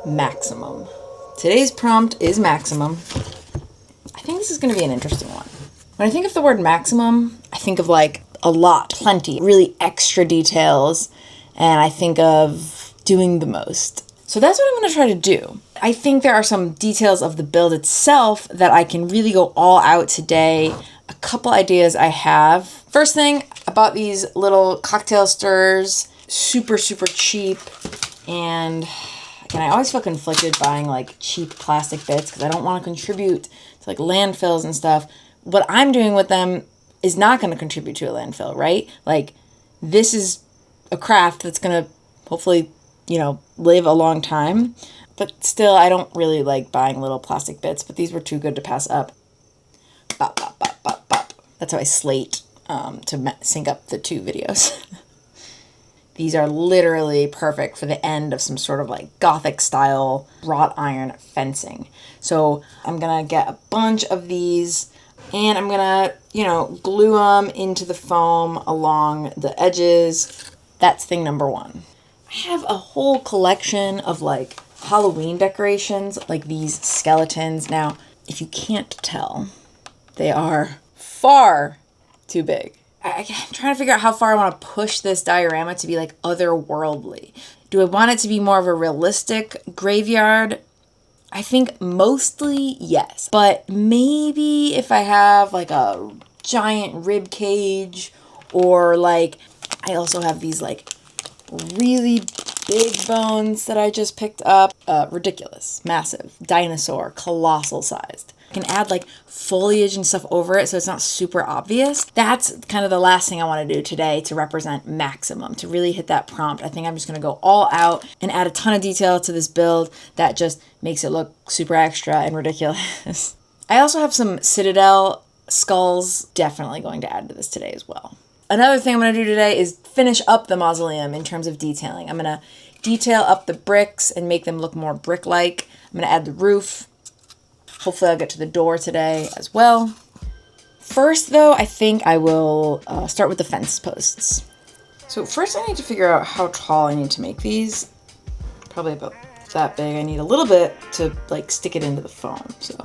maximum. Today's prompt is maximum. I think this is going to be an interesting one. When I think of the word maximum, I think of like a lot, plenty, really extra details, and I think of doing the most. So that's what I'm going to try to do. I think there are some details of the build itself that I can really go all out today. A couple ideas I have. First thing, I bought these little cocktail stirrers, super, super cheap. And again, I always feel conflicted buying like cheap plastic bits because I don't want to contribute to like landfills and stuff. What I'm doing with them is not going to contribute to a landfill, right? Like, this is a craft that's going to hopefully, live a long time. But still, I don't really like buying little plastic bits, but these were too good to pass up. Bop, bop, bop, bop, bop. That's how I slate to sync up the two videos. These are literally perfect for the end of some sort of like Gothic style wrought iron fencing. So I'm going to get a bunch of these and I'm going to, glue them into the foam along the edges. That's thing number one. I have a whole collection of like Halloween decorations, like these skeletons. Now, if you can't tell, they are far too big. I'm trying to figure out how far I want to push this diorama to be like otherworldly. Do I want it to be more of a realistic graveyard? I think mostly yes. But maybe if I have like a giant rib cage, or like I also have these like really big bones that I just picked up. Ridiculous, massive, dinosaur, colossal sized. I can add like foliage and stuff over it so it's not super obvious. That's kind of the last thing I want to do today to represent maximum, to really hit that prompt. I think I'm just going to go all out and add a ton of detail to this build that just makes it look super extra and ridiculous. I also have some Citadel skulls definitely going to add to this today as well. Another thing I'm going to do today is finish up the mausoleum in terms of detailing. I'm going to detail up the bricks and make them look more brick-like. I'm going to add the roof. Hopefully I'll get to the door today as well. First, though, I think I will start with the fence posts. So first I need to figure out how tall I need to make these. Probably about that big. I need a little bit to like stick it into the foam, so.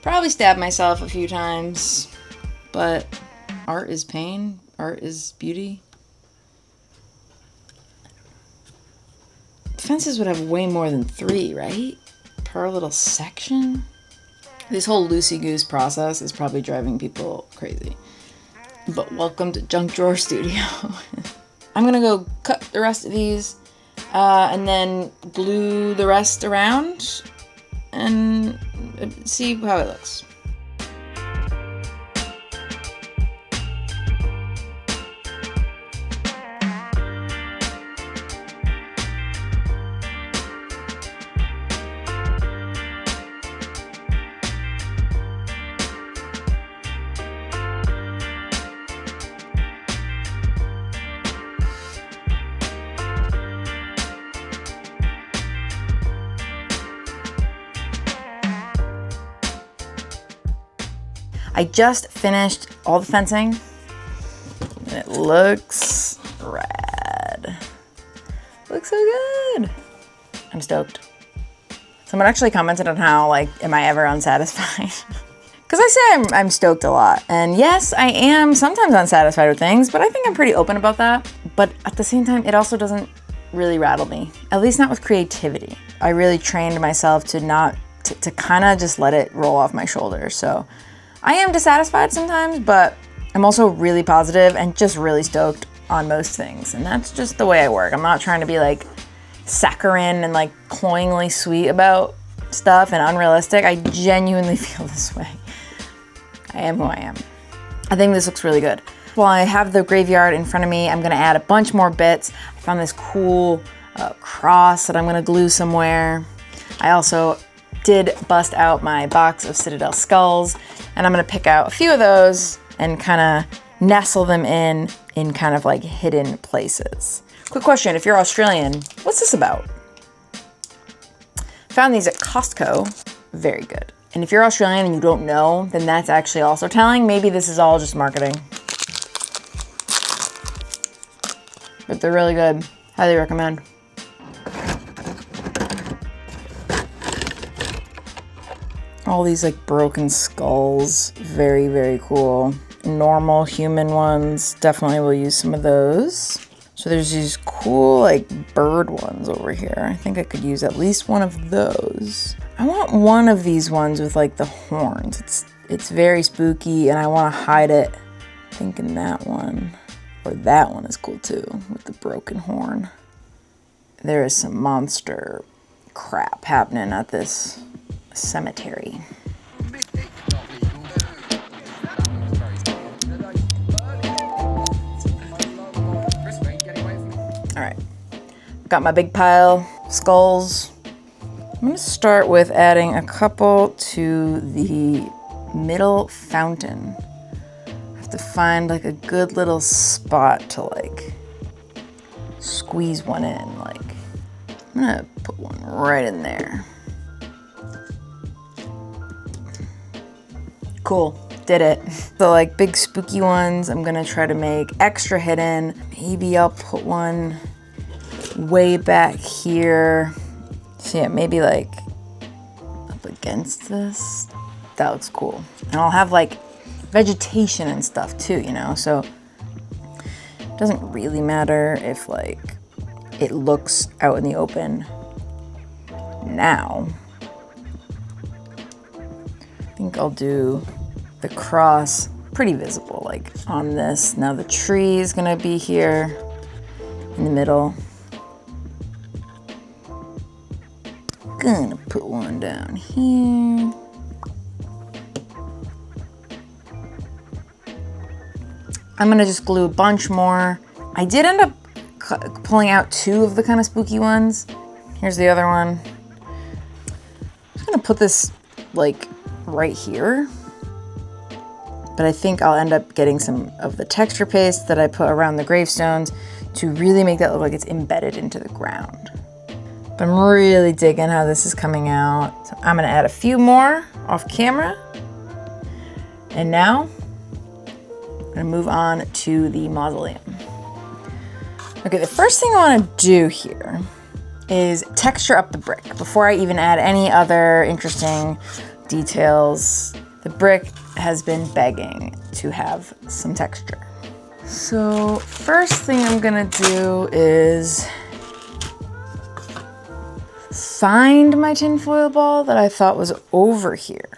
Probably stabbed myself a few times, but art is pain, art is beauty. Fences would have way more than 3, right? Per little section? This whole loosey-goose process is probably driving people crazy. But welcome to Junk Drawer Studio. I'm gonna go cut the rest of these and then glue the rest around and see how it looks. I just finished all the fencing and it looks rad. Looks so good. I'm stoked. Someone actually commented on how, like, am I ever unsatisfied? Because I say I'm stoked a lot. And yes, I am sometimes unsatisfied with things, but I think I'm pretty open about that. But at the same time, it also doesn't really rattle me, at least not with creativity. I really trained myself to kind of just let it roll off my shoulders. So I am dissatisfied sometimes, but I'm also really positive and just really stoked on most things. And that's just the way I work. I'm not trying to be like saccharine and like cloyingly sweet about stuff and unrealistic. I genuinely feel this way. I am who I am. I think this looks really good. While I have the graveyard in front of me, I'm gonna add a bunch more bits. I found this cool cross that I'm gonna glue somewhere. I also did bust out my box of Citadel skulls, and I'm gonna pick out a few of those and kind of nestle them in kind of like hidden places. Quick question, if you're Australian, what's this about? Found these at Costco, very good. And if you're Australian and you don't know, then that's actually also telling. Maybe this is all just marketing. But they're really good. Highly recommend. All these like broken skulls. Very, very cool. Normal human ones. Definitely will use some of those. So there's these cool like bird ones over here. I think I could use at least one of those. I want one of these ones with like the horns. It's very spooky and I want to hide it. I think in that one. Or that one is cool too, with the broken horn. There is some monster crap happening at this cemetery. All right, got my big pile of skulls. I'm gonna start with adding a couple to the middle fountain. To find like a good little spot to like squeeze one in. Like I'm gonna put one right in there. Cool, did it. The like big spooky ones I'm gonna try to make extra hidden. Maybe I'll put one way back here. So yeah, maybe like up against this. That looks cool. And I'll have like vegetation and stuff too, you know, so it doesn't really matter if like it looks out in the open now. I think I'll do the cross pretty visible, like on this. Now the tree is gonna be here in the middle. Gonna put one down here. I'm gonna just glue a bunch more. I did end up pulling out two of the kind of spooky ones. Here's the other one. I'm just gonna put this like right here. But I think I'll end up getting some of the texture paste that I put around the gravestones to really make that look like it's embedded into the ground. But I'm really digging how this is coming out. So I'm gonna add a few more off camera. And now, I'm gonna move on to the mausoleum. Okay, the first thing I wanna do here is texture up the brick before I even add any other interesting details. The brick has been begging to have some texture. So first thing I'm gonna do is find my tinfoil ball that I thought was over here.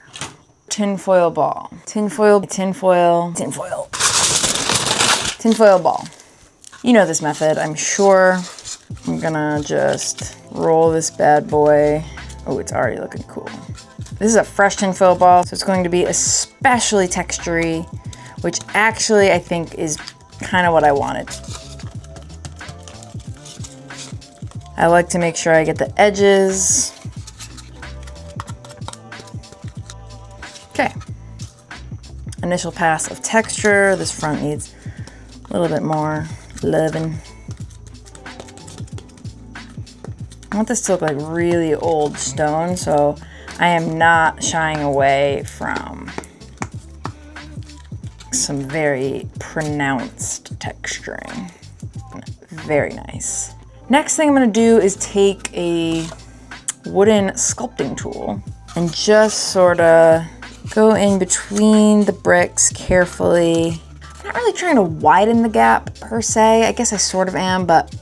Tinfoil ball, tinfoil, tinfoil, tinfoil. Tinfoil ball. You know this method, I'm sure. I'm gonna just roll this bad boy. Oh, it's already looking cool. This is a fresh tinfoil ball, so it's going to be especially textury, which actually I think is kind of what I wanted. I like to make sure I get the edges. Okay. Initial pass of texture. This front needs a little bit more loving. I want this to look like really old stone, so I am not shying away from some very pronounced texturing. Very nice. Next thing I'm gonna do is take a wooden sculpting tool and just sort of go in between the bricks carefully. I'm not really trying to widen the gap per se. I guess I sort of am, but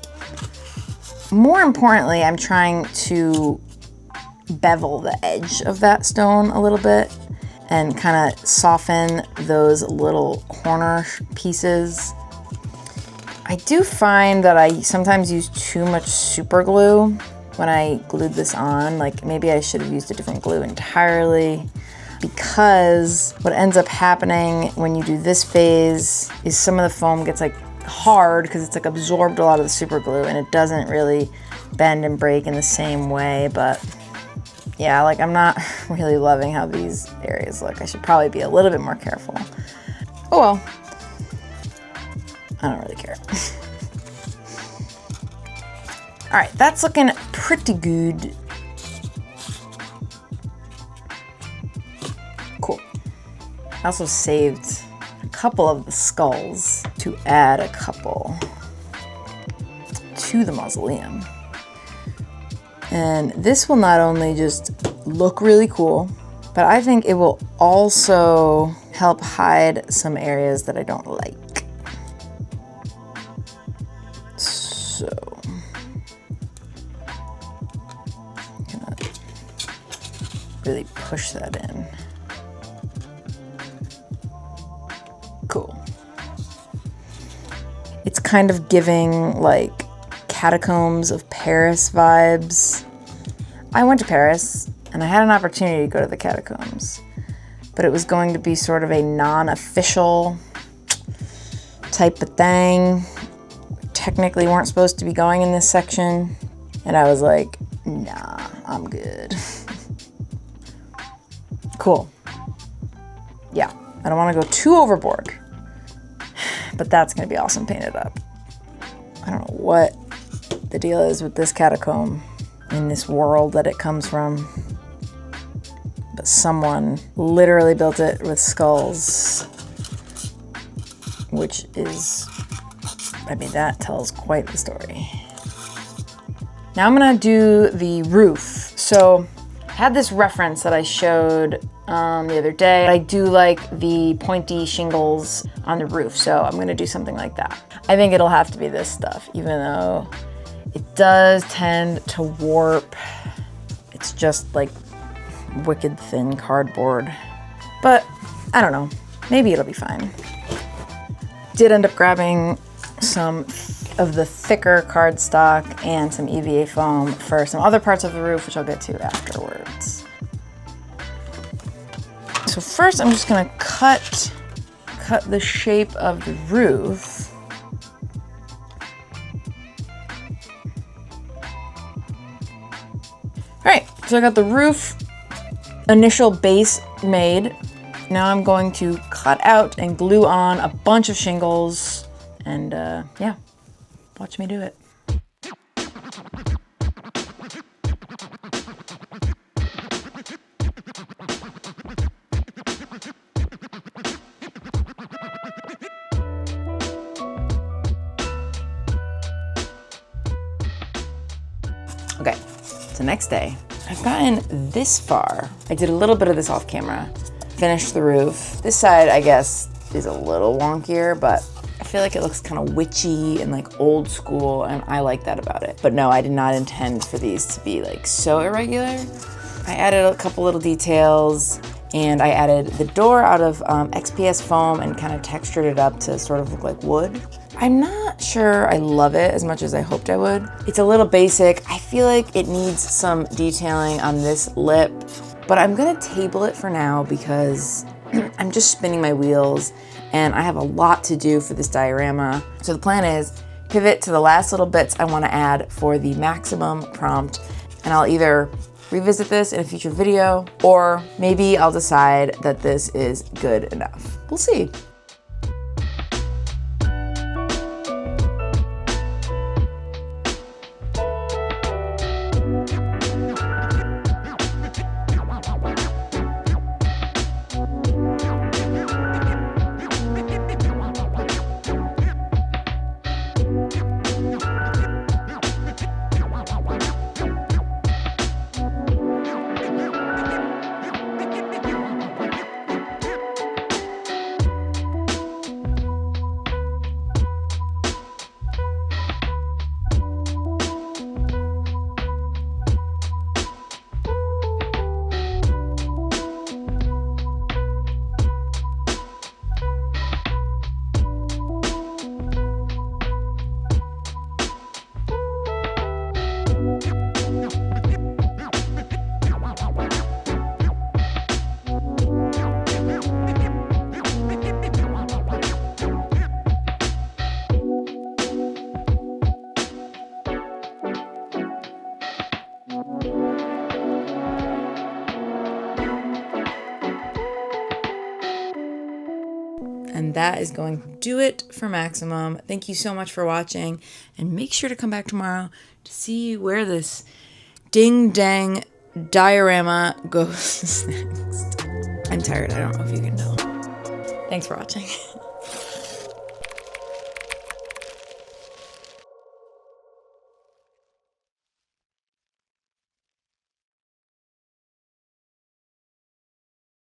more importantly, I'm trying to bevel the edge of that stone a little bit and kind of soften those little corner pieces. I do find that I sometimes use too much super glue when I glued this on. Like maybe I should have used a different glue entirely, because what ends up happening when you do this phase is some of the foam gets like hard because it's like absorbed a lot of the super glue and it doesn't really bend and break in the same way. But yeah, like I'm not really loving how these areas look. I should probably be a little bit more careful. Oh well, I don't really care. All right, that's looking pretty good. I also saved a couple of the skulls to add a couple to the mausoleum. And this will not only just look really cool, but I think it will also help hide some areas that I don't like. So, I'm gonna really push that in. Cool. It's kind of giving like Catacombs of Paris vibes. I went to Paris and I had an opportunity to go to the catacombs, but it was going to be sort of a non-official type of thing. Technically weren't supposed to be going in this section, and I was like, nah, I'm good. Cool. Yeah, I don't want to go too overboard, but that's going to be awesome painted up. I don't know what the deal is with this catacomb in this world that it comes from, but someone literally built it with skulls, which is, I mean, that tells quite the story. Now I'm gonna do the roof. So I had this reference that I showed the other day. I do like the pointy shingles on the roof, so I'm gonna do something like that. I think it'll have to be this stuff, even though it does tend to warp. It's just like wicked thin cardboard, but I don't know, maybe it'll be fine. Did end up grabbing some of the thicker cardstock and some EVA foam for some other parts of the roof, which I'll get to afterwards. So first I'm just gonna cut the shape of the roof. All right, so I got the roof initial base made. Now I'm going to cut out and glue on a bunch of shingles, and yeah, watch me do it. Okay, so next day, I've gotten this far. I did a little bit of this off camera, finished the roof. This side, I guess, is a little wonkier, but I feel like it looks kind of witchy and like old school, and I like that about it. But no, I did not intend for these to be like so irregular. I added a couple little details, and I added the door out of XPS foam and kind of textured it up to sort of look like wood. I'm not sure I love it as much as I hoped I would. It's a little basic. I feel like it needs some detailing on this lip, but I'm gonna table it for now because I'm just spinning my wheels and I have a lot to do for this diorama. So the plan is pivot to the last little bits I wanna add for the maximum prompt, and I'll either revisit this in a future video, or maybe I'll decide that this is good enough. We'll see. And that is going to do it for Maximum. Thank you so much for watching, and make sure to come back tomorrow to see where this ding-dang diorama goes next. I'm tired, I don't know if you can tell. Thanks for watching.